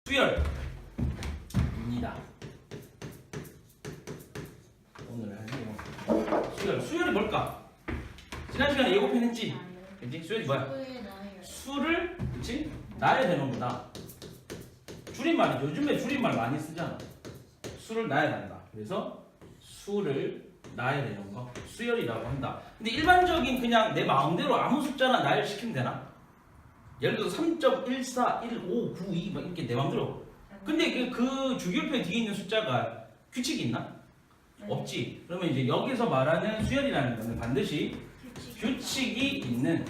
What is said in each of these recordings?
수열입니다. 오늘 할 내용 수열이 뭘까? 지난 시간에 예고편 했지? 그치? 수열이 뭐야? 수를 그치? 나야 되는 거다. 줄임말이 요즘에 줄임말 많이 쓰잖아. 수를 놔야 한다. 그래서 수를 놔야 되는 거 수열이라고 한다. 근데 일반적인 그냥 내 마음대로 아무 숫자나 나열시키면 되나? 예를 들어서 3.14, 15, 92 막 이렇게 내 마음대로. 근데 그 주기율표 뒤에 있는 숫자가 규칙이 있나? 없지. 그러면 이제 여기서 말하는 수열이라는 거는 반드시 규칙이 있는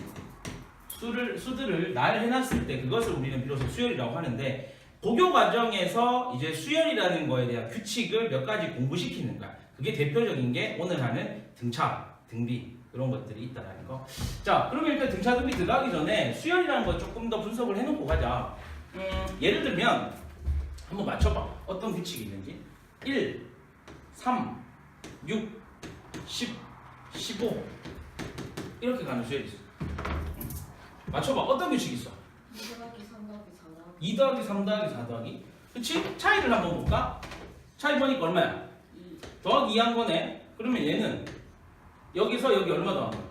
수들을 나열해놨을 때 그것을 우리는 비로소 수열이라고 하는데, 고교 과정에서 이제 수열이라는 거에 대한 규칙을 몇 가지 공부시키는 거야. 그게 대표적인 게 오늘 하는 등차, 등비 그런 것들이 있다라는 거. 자, 그러면 일단 등차, 등비 들어가기 전에 수열이라는 거 조금 더 분석을 해놓고 가자. 예를 들면 한번 맞춰봐. 어떤 규칙이 있는지. 1, 3, 6, 10, 15 이렇게 가는 수열이 있어. 맞춰봐. 어떤 규칙이 있어? 2 더하기 3 더하기 4 더하기. 그치? 차이를 한번 볼까? 차이 보니까 얼마야? 2 더하기 2 한 거네. 그러면 얘는 여기서 여기 얼마 더한 거야?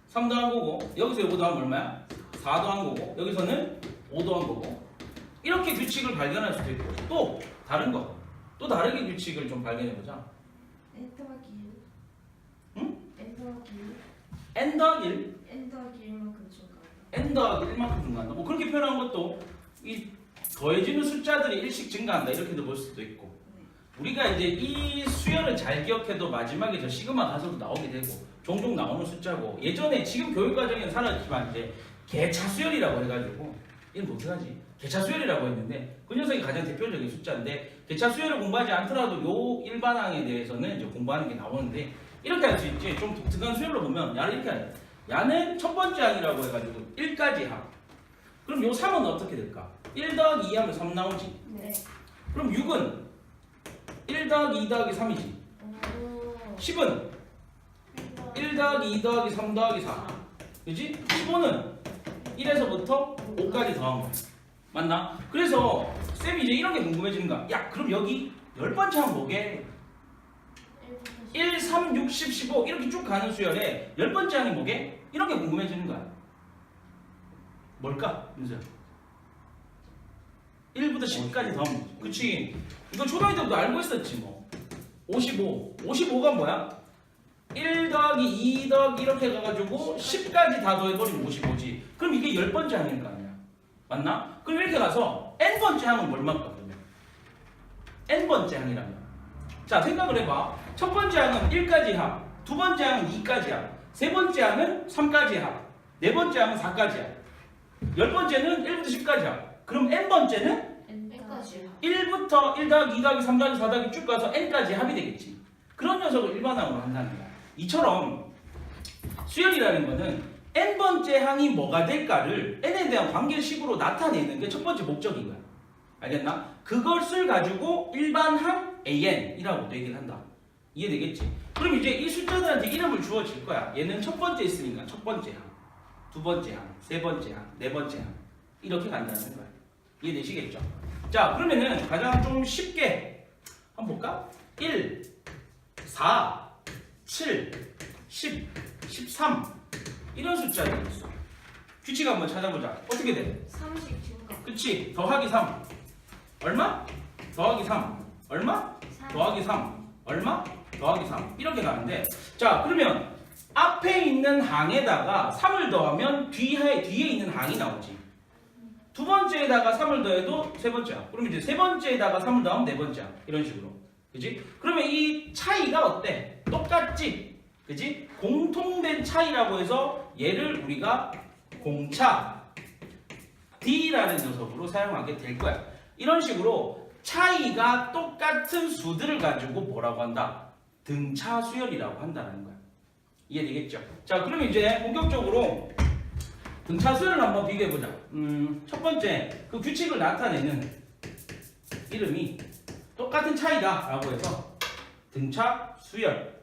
3 더한 거고, 여기서 요거 더하면 얼마야? 4 더한 거고, 여기서는 5 더한 거고. 이렇게 규칙을 발견할 수도 있고, 또 다른 거, 또 다르게 규칙을 좀 발견해보자. n 더하기 1. 응? n 더하기 1. n 더하기 1? n 더하기 1만큼 증가한다. n 더하기 1만큼 증가한다. 뭐 그렇게 표현한 것도 이 더해지는 숫자들이 일씩 증가한다 이렇게도 볼 수도 있고. 우리가 이제 이 수열을 잘 기억해도 마지막에 저 시그마 가서도 나오게 되고 종종 나오는 숫자고, 예전에 지금 교육과정에는 사라졌지만 이제 개차 수열이라고 해가지고 이건 어떡하지? 개차 수열이라고 했는데 그 녀석이 가장 대표적인 숫자인데, 개차 수열을 공부하지 않더라도 요 일반항에 대해서는 이제 공부하는 게 나오는데, 이렇게 할 수 있지. 좀 독특한 수열로 보면 야를 이렇게 하래. 야는 첫 번째 항이라고 해가지고 1까지 항. 그럼 요 3은 어떻게 될까? 1 더하기 2 하면 3 나오지. 네. 그럼 6은 1 더하기 2 더하기 3이지. 10은 1 더하기 2 더하기 3 더하기 4. 그지? 15는 1에서부터 5까지 더한 거야. 맞나? 그래서 쌤이 이제 이런 게 궁금해지는 거야. 야, 그럼 여기 10번째 항 뭐게? 1, 3, 6, 10, 15 이렇게 쭉 가는 수열에 10번째 항이 뭐게? 이런 게 궁금해지는 거야. 뭘까? 윤수야. 1부터 10까지 더하면 되지. 그치? 이거 초등학교 때부터 알고 있었지 뭐. 55. 55가 뭐야? 1 더하기 2 더하기 이렇게 가가지고 10까지 다 더해버리면 55지. 그럼 이게 10번째 항일 거 아니야. 맞나? 그럼 이렇게 가서 n번째 항은 뭘 맞까 그러면? n번째 항이라면. 자, 생각을 해봐. 첫 번째 항은 1까지 항, 두 번째 항은 2까지 항, 세 번째 항은 3까지 항, 네 번째 항은 4까지 항, 10번째는 1부터 10까지 항. 그럼 n번째는? n까지. 1부터 1 더하기 2 더하기 3 더하기 4 더하기 쭉 가서 n까지 합이 되겠지. 그런 녀석을 일반항으로 한다는 거야. 이처럼 수열이라는 거는 n번째 항이 뭐가 될까를 n에 대한 관계식으로 나타내는 게 첫 번째 목적인 거야. 알겠나? 그것을 가지고 일반항 an이라고도 얘기를 한다. 이해되겠지? 그럼 이제 이 숫자들한테 이름을 주어질 거야. 얘는 첫 번째 있으니까 첫 번째 항, 두 번째 항, 세 번째 항, 네 번째 항 이렇게 간다는 거야. 이해되시겠죠? 자, 그러면은 가장 좀 쉽게 한번 볼까? 1, 4, 7, 10, 13 이런 숫자들이 있어. 규칙 한번 찾아보자. 어떻게 돼? 30 증가. 그치? 더하기 3 얼마? 더하기 3 얼마? 더하기 3 얼마? 더하기 3 이렇게 가는데, 자, 그러면 앞에 있는 항에다가 3을 더하면 뒤에 있는 항이 나오지. 두 번째에다가 3을 더해도 세 번째 항. 그럼 이제 세 번째에다가 3을 더하면 네 번째 항. 이런 식으로. 그지? 그러면 이 차이가 어때? 똑같지? 그지? 공통된 차이라고 해서 얘를 우리가 공차 D라는 녀석으로 사용하게 될 거야. 이런 식으로 차이가 똑같은 수들을 가지고 뭐라고 한다? 등차 수열이라고 한다는 거야. 이해되겠죠? 자, 그럼 이제 본격적으로 등차 수열을 한번 비교해보자. 첫 번째, 그 규칙을 나타내는 이름이 똑같은 차이다 라고 해서 등차 수열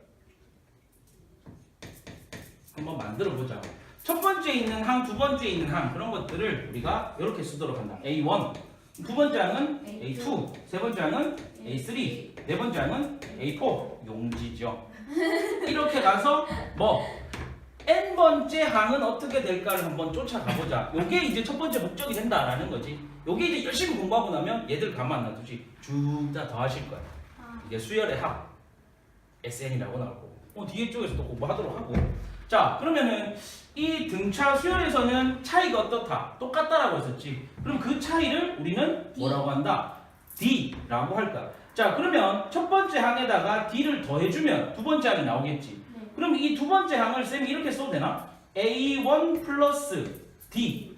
한번 만들어보자. 첫 번째 있는 항, 두 번째 있는 항 그런 것들을 우리가 이렇게 쓰도록 한다. A1, 두 번째 항은 A2, 세 번째 항은 A3, 네 번째 항은 A4 용지죠. 이렇게 가서 뭐 n번째 항은 어떻게 될까를 한번 쫓아가보자. 요게 이제 첫 번째 목적이 된다라는 거지. 요게 이제 열심히 공부하고 나면 얘들 가만 안 놔두지. 쭉 다 더하실 거야. 이게 수열의 합 SN이라고 나올 거고. 뒤에 쪽에서 또 공부하도록 하고. 자, 그러면은 이 등차 수열에서는 차이가 어떻다? 똑같다라고 했었지. 그럼 그 차이를 우리는 뭐라고 한다? D라고 할 거야. 자, 그러면 첫 번째 항에다가 D를 더해주면 두 번째 항이 나오겠지. 그럼 이 두 번째 항을 쌤이 이렇게 써도 되나? A1 플러스 D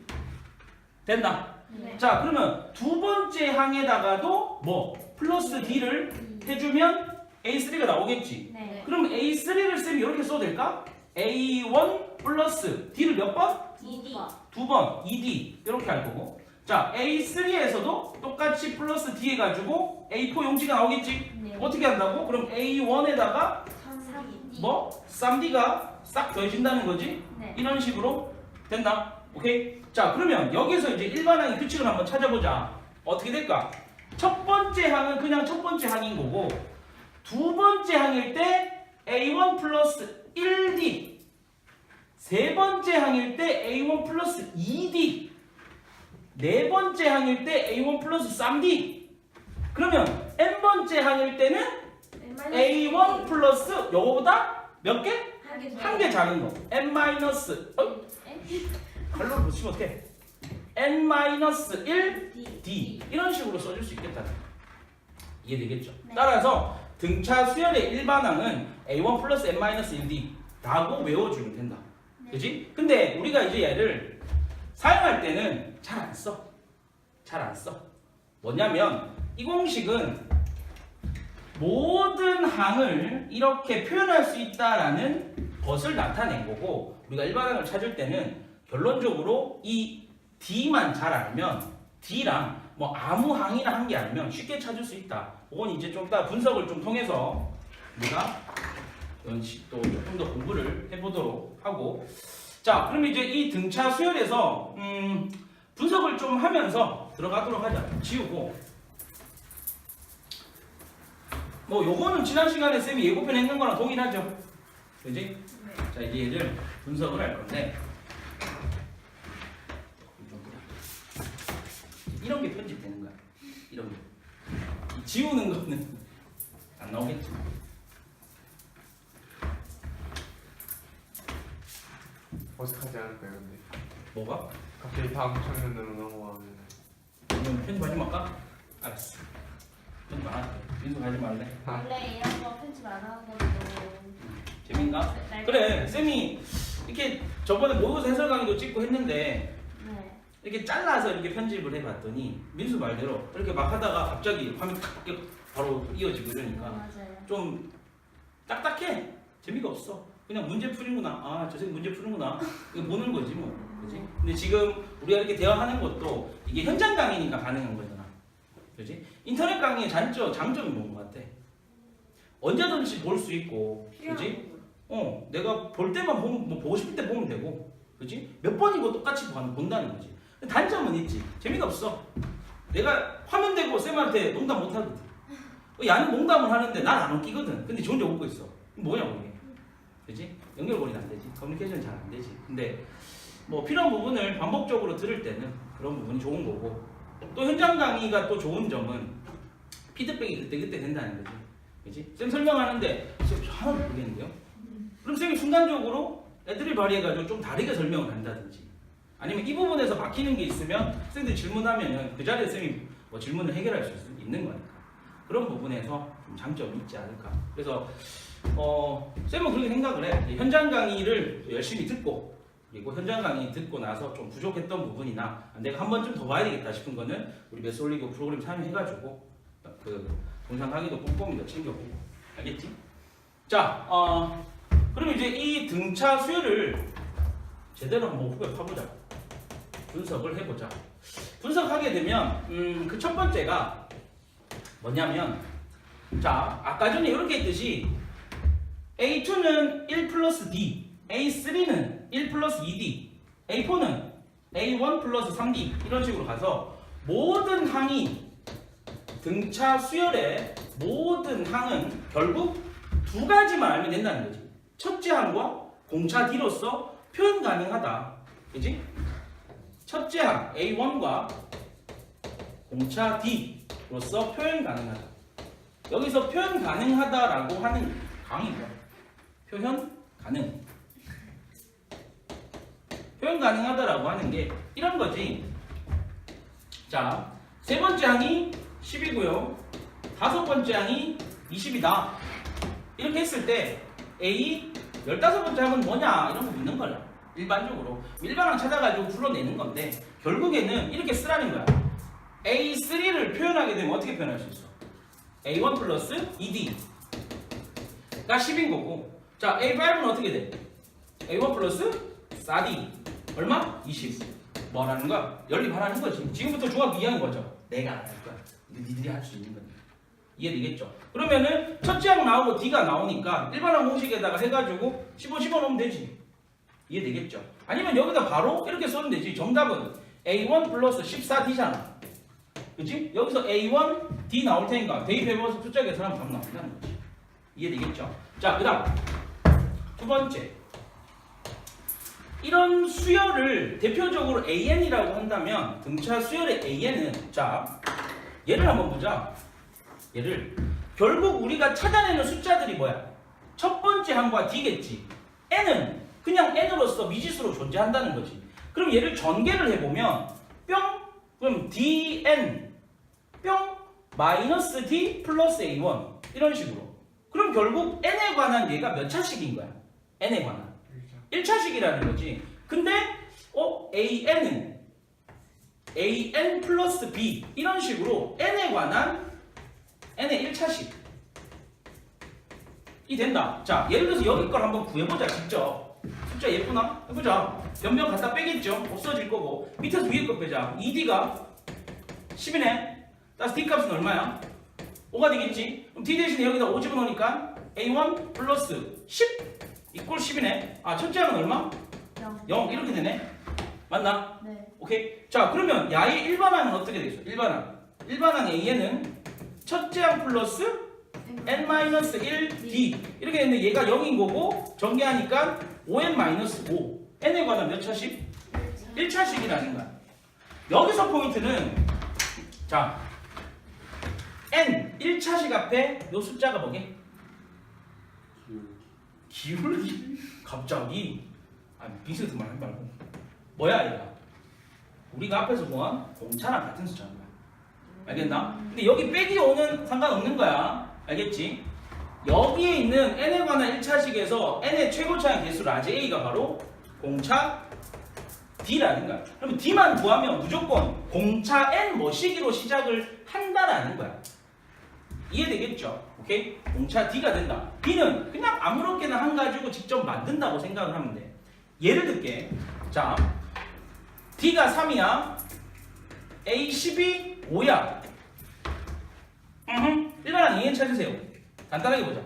됐나? 네. 자, 그러면 두 번째 항에다가도 뭐 플러스 D를 해주면 A3가 나오겠지. 네. 그럼 A3를 쌤이 이렇게 써도 될까? A1 플러스 D를 몇 번? DD. 두 번 2D 이렇게 할 거고. 자, A3에서도 똑같이 플러스 D 해가지고 A4 용지가 나오겠지. 네. 어떻게 한다고? 그럼 A1에다가 3D. 뭐 3D가 싹 더해진다는 거지. 네. 이런 식으로 됐나? 오케이. 자, 그러면 여기서 이제 일반항의 규칙을 한번 찾아보자. 어떻게 될까? 첫 번째 항은 그냥 첫 번째 항인 거고, 두 번째 항일 때 A1 플러스 1D, 세 번째 항일 때 A1 플러스 2D, 네 번째 항일 때 A1 플러스 3D. 그러면 n번째 항일 때는 A1 플러스 요거보다 몇 개? 한 개 작은 거. n 마이너스 칼로 붙이면 어떡해? n 마이너스 1 D 이런 식으로 써줄 수 있겠다. 이해되겠죠? 네. 따라서 등차 수열의 일반항은 A1 플러스 n 마이너스 1D 라고 외워주면 된다. 네. 그지? 근데 우리가 이제 얘를 사용할 때는 잘 안 써. 잘 안 써. 뭐냐면 이 공식은 모든 항을 이렇게 표현할 수 있다라는 것을 나타낸 거고, 우리가 일반항을 찾을 때는 결론적으로 이 D만 잘 알면 D랑 뭐 아무 항이나 한 게 아니면 쉽게 찾을 수 있다. 그건 이제 좀 이따 분석을 좀 통해서 우리가 연식도 조금 더 공부를 해보도록 하고. 자, 그럼 이제 이 등차 수열에서 분석을 좀 하면서 들어가도록 하자. 지우고. 뭐 요거는 지난 시간에 쌤이 예고편 했는 거랑 동일하죠. 그지? 네. 자, 이제 얘를 분석을 할 건데 이런 게 편집되는 거야. 이런 게. 지우는 거는 안 나오겠지. 어색하지 않을까요, 근데? 뭐가? 갑자기 다음 장면으로 넘어가면 그럼 편집하지 말까? 알았어. 편집 안 할게. 민수 하지 말래? 원래 이런 거 편집 안 하고도 재민가? 그래, 쌤이 이렇게 저번에 모의고사 해설 강의도 찍고 했는데 네. 이렇게 잘라서 이렇게 편집을 해봤더니 민수 말대로 이렇게 막 하다가 갑자기 화면이 탁 바뀌어 바로 이어지고 이러니까 맞아요. 좀 딱딱해. 재미가 없어. 그냥 문제 풀이구나. 아, 저 새끼 문제 푸는구나. 이거 보는 거지 뭐. 그지? 근데 지금 우리가 이렇게 대화하는 것도 이게 현장 강의니까 가능한 거잖아. 그지? 인터넷 강의의 장점이 뭔 것 같아? 언제든지 볼 수 있고, 그지? 내가 볼 때만 보면, 뭐 보고 싶을 때 보면 되고, 그지? 몇 번이고 똑같이 본다는 거지. 근데 단점은 있지. 재미가 없어. 내가 화면 대고 쌤한테 농담 못 하거든. 야는 농담을 하는데 난 안 웃기거든. 근데 지 혼자 웃고 있어. 뭐냐고 이게. 그지? 연결고리는 안 되지. 커뮤니케이션 잘 안 되지. 근데 뭐 필요한 부분을 반복적으로 들을 때는 그런 부분이 좋은 거고, 또 현장 강의가 또 좋은 점은 피드백이 그때그때 된다는 거지. 그지? 쌤 설명하는데 쌤 하나도 모르겠는데요? 그럼 쌤이 순간적으로 애들이 발휘해가지고 좀 다르게 설명을 한다든지, 아니면 이 부분에서 막히는 게 있으면 쌤들이 질문하면은 그 자리에 쌤이 뭐 질문을 해결할 수 있는 거니까 그런 부분에서 좀 장점이 있지 않을까. 그래서 쌤은 그렇게 생각을 해. 현장 강의를 열심히 듣고, 그리고 현장 강의 듣고 나서 좀 부족했던 부분이나 내가 한 번쯤 더 봐야 되겠다 싶은 거는 우리 메솔리고 프로그램 참여해가지고 그 동상 강의도 꼼꼼히 더 챙겨보고. 알겠지? 자, 그럼 이제 이 등차 수열을 제대로 한번 후배 파보자. 분석을 해보자. 분석하게 되면 그 첫 번째가 뭐냐면, 자, 아까 전에 이렇게 했듯이 A2는 1 플러스 D, A3는 1 플러스 2D, A4는 A1 플러스 3D 이런 식으로 가서 모든 항이 등차 수열의 모든 항은 결국 두 가지만 알면 된다는 거지. 첫째 항과 공차 D로서 표현 가능하다. 그지? 첫째 항 A1과 공차 D로서 표현 가능하다. 여기서 표현 가능하다라고 하는 항이 뭐야? 표현 가능. 표현 가능하다라고 하는 게 이런 거지. 자, 세 번째 항이 10이고요. 다섯 번째 항이 20이다. 이렇게 했을 때 A 15번째 항은 뭐냐? 이런 거 묻는 거야. 일반적으로. 일반항 찾아가지고 불러내는 건데 결국에는 이렇게 쓰라는 거야. A3를 표현하게 되면 어떻게 표현할 수 있어? A1 플러스 2D가 10인 거고 자, A5는 어떻게 돼? A1 플러스 4D 얼마? 20. 뭐라는 거야? 연립하라는 거지. 지금부터 중학교 2학년 거죠. 내가 안 할 거야. 근데 니들이 할 수 있는 거야. 이해되겠죠? 그러면은 첫째 항 나오고 D가 나오니까 일반항 공식에다가 해가지고 15 넣으면 되지. 이해되겠죠? 아니면 여기다 바로 이렇게 써면 되지. 정답은 A1 플러스 14D잖아. 그치? 여기서 A1, D 나올 테니까 대입해봐서 숫자 계산하면 답 나온다는 거지. 이해되겠죠? 자, 그 다음 두 번째, 이런 수열을 대표적으로 AN이라고 한다면 등차 수열의 AN은 자, 얘를 한번 보자. 얘를 결국 우리가 찾아내는 숫자들이 뭐야? 첫 번째 항과 D겠지. N은 그냥 N으로서 미지수로 존재한다는 거지. 그럼 얘를 전개를 해보면 뿅 그럼 DN 뿅 마이너스 D 플러스 A1 이런 식으로. 그럼 결국 N에 관한 얘가 몇 차식인 거야? N에 관한 1차식이라는 거지. 근데 AN은 AN 플러스 B 이런 식으로 N에 관한 N의 1차식이 된다. 자, 예를 들어서 여기 걸 한번 구해보자. 직접 숫자 예쁘나? 해보자. 변명 갖다 빼겠죠? 없어질 거고 밑에서 위에 거 빼자. 2D가 10이네. 따라서 D 값은 얼마야? 5가 되겠지? 그럼 D 대신에 여기다 5 집어넣으니까 A1 플러스 10 이꼴 10이네. 아, 첫째 항은 얼마? 0 이렇게 되네. 맞나? 네. 오케이. 자, 그러면 야의 일반항은 어떻게 되겠어? 일반항 A는 첫째 항 플러스 n-1d 이렇게 됐는데 얘가 0인 거고 전개하니까 5n-5 n에 관한 몇 차식? 1차식이라는 거야. 여기서 포인트는 자 n 1차식 앞에 요 숫자가 뭐게? 기울기? 갑자기? 아니 빈센트 말 하지 말고 뭐야 얘가? 우리가 앞에서 보한 공차랑 같은 숫자인 거야. 알겠나? 근데 여기 빼기 5는 상관없는 거야. 알겠지? 여기에 있는 n에 관한 1차식에서 n의 최고차의 개수 라지 a가 바로 공차 d라는 거야. 그러면 d만 구하면 무조건 공차 n 뭐 시기로 시작을 한다라는 거야. 이해되겠죠? 오케이? 공차 d가 된다. b는 그냥 아무렇게나 한 가지고 직접 만든다고 생각을 하면 돼. 예를 들게. 자, d가 3이야. a10이 5야. 일반항 EN 찾으세요. 간단하게 보자.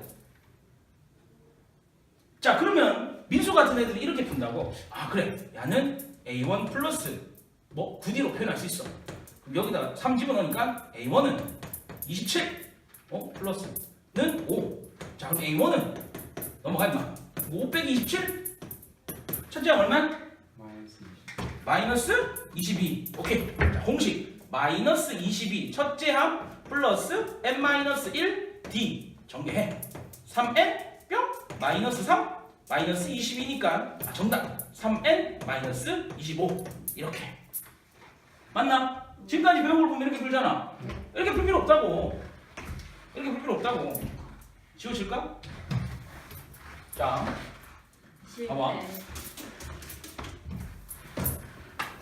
자, 그러면 민수 같은 애들이 이렇게 푼다고. 아, 그래. 야는 A1 플러스 뭐 9D로 표현할 수 있어. 그럼 여기다가 3 집어넣으니까 A1은 27 플러스는 5. 자, 그럼 A1은 넘어가 임마. 5 빼기 27 첫째 항 얼마? 마이너스 22. 오케이. 자, 공식 마이너스 22 첫째 항 플러스 n-1 d 전개해. 3n 뿅 마이너스 3 마이너스 22니까 정답 3n 25 이렇게 맞나? 지금까지 배운 걸 보면 이렇게 풀잖아. 이렇게 풀 필요 없다고. 이렇게 풀 필요 없다고. 지워질까? 자, 봐봐.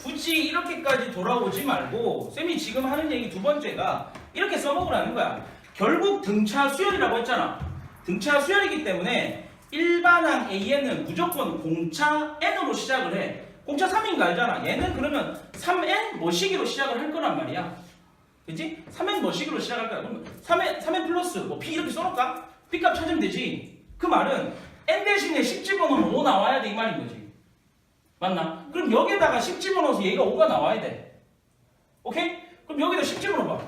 굳이 이렇게까지 돌아오지 말고 쌤이 지금 하는 얘기 두 번째가 이렇게 써먹으라는 거야. 결국 등차 수열이라고 했잖아. 등차 수열이기 때문에 일반항 AN은 무조건 공차 N으로 시작을 해. 공차 3인 거 알잖아. 얘는 그러면 3N 뭐 시기로 시작을 할 거란 말이야. 그치? 3N 뭐 시기로 시작할 거야. 그러면 3N 플러스 뭐 P 이렇게 써놓을까? P 값 찾으면 되지. 그 말은 N 대신에 10 집어넣으면 5 나와야 돼 이 말인 거지. 맞나? 그럼 여기에다가 10 집어넣어서 얘가 5가 나와야 돼. 오케이? 그럼 여기다 10 집어넣어봐.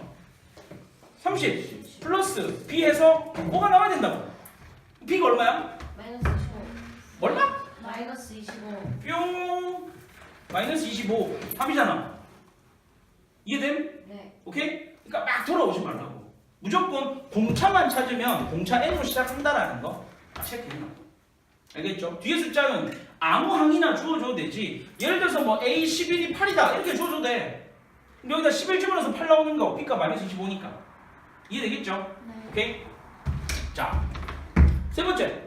30 플러스 b 해서 뭐가 나와야 된다고. b가 얼마야? 마이너스 25. 얼마? 마이너스 25. 뿅 마이너스 25 답이잖아. 이해됨? 네. 오케이? 그러니까 막 돌아오지 말라고. 무조건 공차만 찾으면 공차 n으로 시작한다라는 거 체크해놔. 알겠죠? 뒤에 숫자는 아무 항이나 주어줘도 되지. 예를 들어서 뭐 a 11이 8이다 이렇게 주어줘도 돼. 그럼 여기다 11 집어넣어서 8 나오는 거 b가 마이너스 25니까 이해되겠죠? 네. 오케이? 자, 세 번째.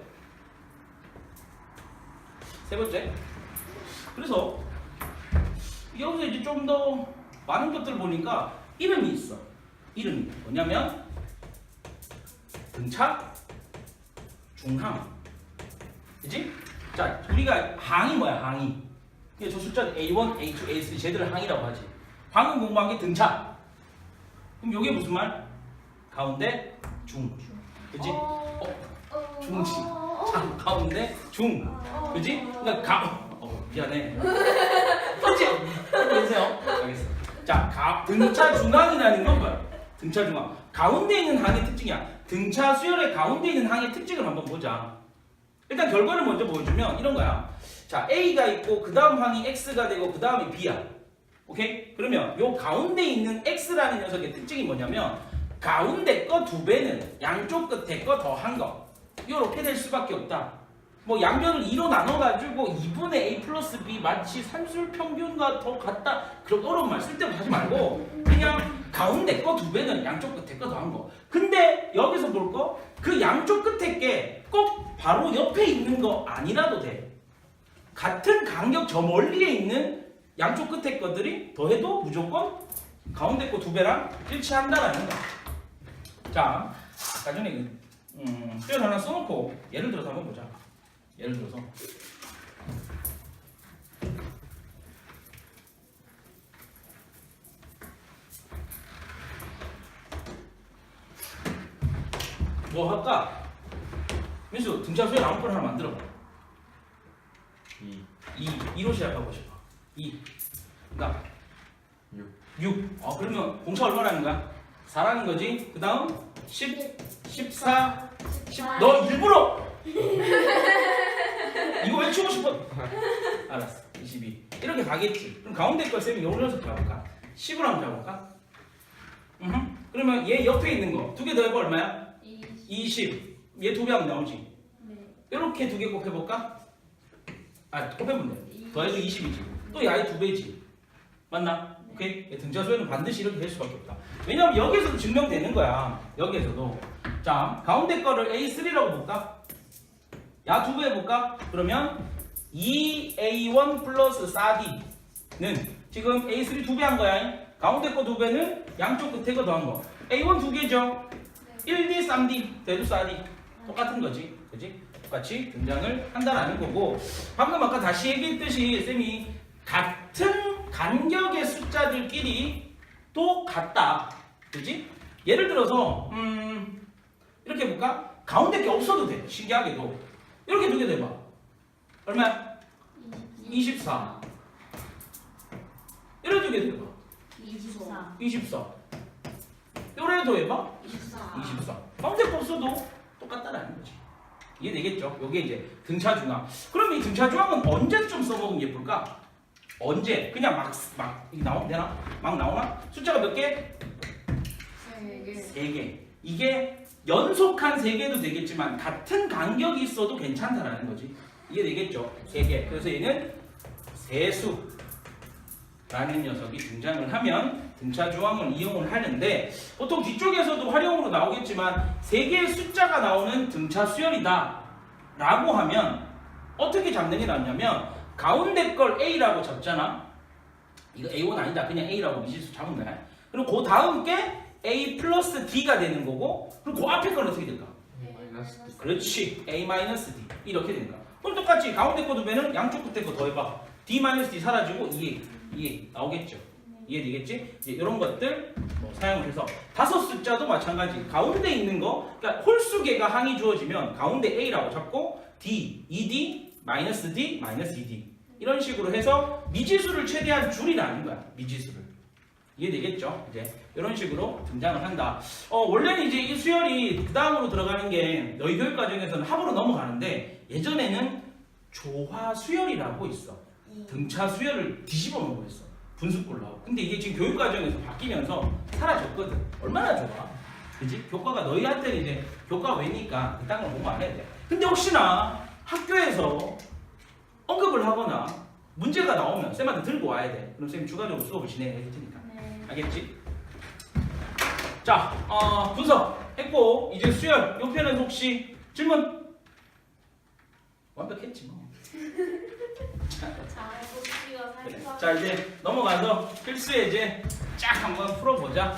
그래서 여기서 이제 좀 더 많은 것들을 보니까 이름이 있어. 이름이 뭐냐면 등차, 중항. 그지? 자, 우리가 항이 뭐야? 항이. 저 숫자 A1, A2, A3 쟤들을 항이라고 하지. 방금 공부한 게 등차. 그럼 이게 무슨 말? 가운데 중. 그지? 중지. 자, 가운데 중. 그지? 그러니까 미안해. 그지? 보세요. 알겠어. 자, 등차 중항이라는 건 뭐야? 등차 중항. 가운데 있는 항의 특징이야. 등차 수열의 가운데 있는 항의 특징을 한번 보자. 일단 결과를 먼저 보여주면 이런 거야. 자, A가 있고 그 다음 항이 X가 되고 그 다음이 B야. 오케이? 그러면 요 가운데 있는 X라는 녀석의 특징이 뭐냐면 가운데 거 2배는 양쪽 끝에 거 더한 거. 요렇게 될 수밖에 없다. 뭐 양변을 2로 나눠가지고 2분의 A 플러스 B 마치 산술 평균과 더 같다. 그런 어려운 말 쓸데없이 하지 말고 그냥 가운데 거 2배는 양쪽 끝에 거 더한 거. 근데 여기서 볼 거 그 양쪽 끝에 게 꼭 바로 옆에 있는 거 아니라도 돼. 같은 간격 저 멀리에 있는 양쪽 끝에 것들이 더해도 무조건 가운데 거 2배랑 일치한다라는 거. 자, 아까 전에 수열 하나 써놓고 예를 들어서 한번 보자. 예를 들어서 뭐 할까? 민수 등차 수열 아무 거나 하나 만들어봐. 2로 시작하고 싶어. 2 그러니까 6 그러면 공차 얼마라는 거야? 4라는 거지. 그 다음 10 14 10 너 일부러 이거 외치고 싶어. 알았어. 22 이렇게 가겠지. 그럼 가운데 걸 쌤이 요런 녀석 잡을까? 10으로 한번 잡을까? 그러면 얘 옆에 있는 거 2개 더해봐 얼마야? 20 얘 2배 하면 나오지. 네. 이렇게 2개 곱해볼까? 곱해보면 돼. 더해도 20이지. 또 얘의 2배지. 맞나? 오케이? 등차 수열은 반드시 이렇게 될 수밖에 없다. 왜냐면 여기서도 증명되는 거야. 여기에서도. 자, 가운데 거를 A3라고 볼까? 야 2배 해볼까? 그러면 2A1 플러스 4D는 지금 A3 2배 한 거야. 가운데 거 2배는 양쪽 끝에 거 더한 거. A1 2개죠? 1D, 3D, 대도 4D. 똑같은 거지. 그지? 똑같이 등장을 한다라는 거고. 방금 아까 다시 얘기했듯이 쌤이 같은 간격의 숫자들끼리 또 같다. 그지? 예를 들어서 이렇게 해볼까? 가운데 게 없어도 돼. 신기하게도. 이렇게 2개 돼봐. 얼마야? 24. 이렇게 2개 돼봐. 24. 24. 요래도 해봐. 24. 24. 가운데 거 없어도 똑같다라는 거지. 이해되겠죠? 요게 이제 등차 중항. 그럼 이 등차 중항은 언제쯤 써먹으면 예쁠까? 언제? 그냥 막 되나? 막 나오나? 숫자가 몇 개? 3개. 이게 연속한 3개도 되겠지만 같은 간격이 있어도 괜찮다라는 거지. 이해되겠죠? 3개. 그래서 얘는 세수라는 녀석이 등장을 하면 등차 중항을 이용을 하는데 보통 뒤쪽에서도 활용으로 나오겠지만 3개의 숫자가 나오는 등차 수열이다 라고 하면 어떻게 잡는 게 낫냐면 가운데 걸 A라고 잡잖아. 이거 A1 아니다. 그냥 A라고 미지수 잡은 거야. 그리고 그 다음 게 A 플러스 D가 되는 거고 그리고 그 앞에 건 어떻게 될까? 그렇지. A 마이너스 D 이렇게 되는 거야. 그럼 똑같이 가운데 거 2배는 양쪽 끝에 거 더해봐. D 마이너스 D 사라지고 2A 나오겠죠. 이해되겠지? 이제 이런 것들 사용을 해서 5 숫자도 마찬가지. 가운데 있는 거 그러니까 홀수개가 항이 주어지면 가운데 A라고 잡고 D, 2D, 마이너스 D, 마이너스 2D 이런 식으로 해서 미지수를 최대한 줄이라는 거야. 미지수를. 이해되겠죠? 이제 이런 식으로 등장을 한다. 원래는 이제 이 수열이 그 다음으로 들어가는 게 너희 교육 과정에서는 합으로 넘어가는데 예전에는 조화 수열이라고 있어. 등차 수열을 뒤집어 놓은 거였어. 분수꼴로 하고. 근데 이게 지금 교육 과정에서 바뀌면서 사라졌거든. 얼마나 좋아. 그지? 교과가 너희한테는 이제 교과 외니까 그딴 걸 공부 안 해야 돼. 근데 혹시나 학교에서 언급을 하거나 문제가 나오면 쌤한테 들고 와야 돼. 그럼 쌤이 추가적으로 수업을 진행해 줄 테니까. 네. 알겠지? 자, 분석했고 이제 수열. 요 편은 혹시 질문? 완벽했지 뭐. 자 이제 넘어가서 필수에 이제 쫙 한번 풀어보자.